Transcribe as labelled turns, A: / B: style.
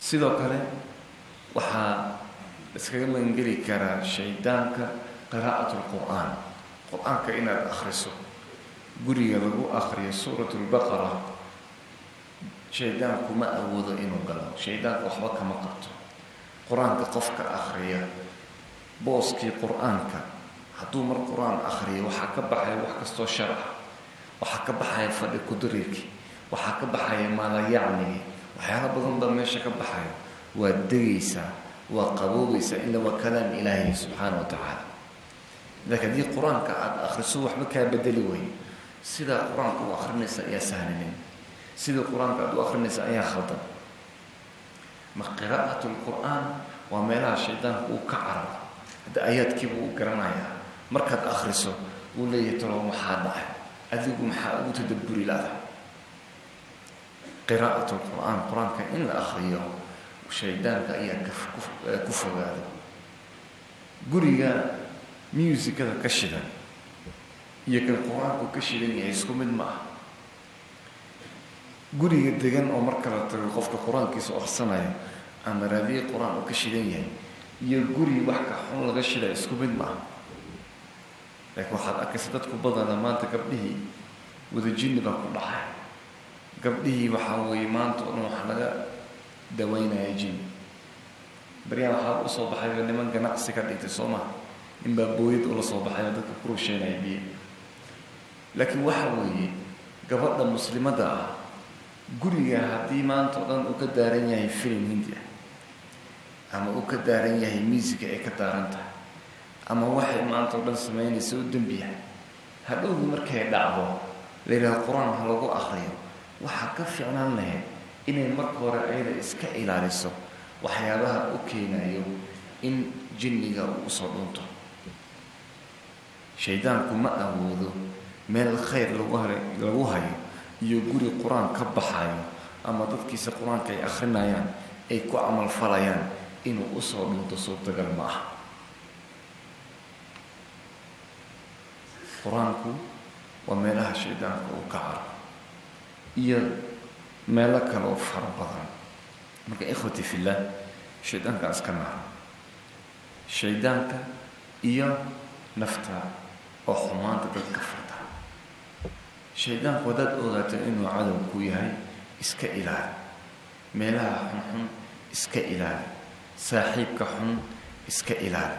A: sidoo kale waxaa iskaga mangeli karaa shaydaanka qiraa'atu lqur'aan qur-aanka inaad akhriso guriga lagu akhriyo suuratu lbaqara shaydaanku ma awoodo inuu galo shaydaanka waxba kama qabto qur-aanka qofka akhriya booskii qur-aanka hadduu mar qur-aan akhriyo waxaa ka baxaya wax kastoo shar ah waxaa ka baxaya fadhi kudariirkii waxaa ka baxaya maalayacnigii waxyaala badan baa meesha ka baxaya waad degaysaa waa qaboobaysaa ila waa kalaam ilaahay subxaana wa tacaala laakiin haddii qur-aanka aada akhriso waxba kaa bedeli weyn sidaa qur-aanka u akhrinaysa ayaa sahlinin sidii qur-aanka aada u akhrinaysa ayaa khaldan mar qiraa'atu lqur'aan waa meelaha shaydaanka uu ka cararo hadda aayaadkiiba uu garanayaa markaad akhriso uu leeyahay talo maxaa dhacay adigu maxaa ugu tadabburi laada qiraa'atu lqur'aan qur-aanka in la akhriyo shaydaanka ayaa ku fogaada guriga musikada ka shidan iyo kan qur-aanku ka shidan yahay isku mid ma ah guriga degan oo marka la tago qofka qur-aankiisa akhrisanaya ama raadiye qur-aan uu ka shidan yahay iyo guri wax ka xun laga shida isku mid ma ah laakiin waxaad arkaysa dadku badana maanta gabdhihii wada jinni baa ku dhacay gabdhihii waxaa weeye maanta oo dhan waxaa laga dawaynaya jinni baryahan waxaa u soo baxay niman ganacsi ka dhigtay soo maha inbaa booyad ula soo baxay oo dadka ku rusheynaya biyo laakiin waxa weeye gabadha muslimadda ah guriga haddii maanta oo dhan uu ka daaran yahay filim hindi ah ama uu ka daaran yahay miisiga ay ka daaran tahay ama waxay maanta oo dhan samaynaysa u dembiya hadhowdii markay dhacdo la yidhaha qur-aan ha lagu akhriyo waxaa ka fiicnaan lahayd inay marka hore ayada iska ilaaliso waxyaabaha u keenayo in jinniga uu usoo dhunto shaydaanku ma awoodo meel khayr lagu hayo iyo guri qur-aan ka baxayo ama dadkiisa qur-aanka ay akhrinayaan ay ku camal falayaan inuu usoo dhunto suurtagal ma aha qur-aanku waa meelaha shaydaanka uu ka caro iyo meelo kale oo fara badan marka ikhwati fillah shaydaanka iska naaro shaydaanka iyo nafta oo xumaanta dadka farta shaydaanku haddaad ogaato inuu cadow ku yahay iska ilaali meelaha xunxun iska ilaali saaxiibka xun iska ilaali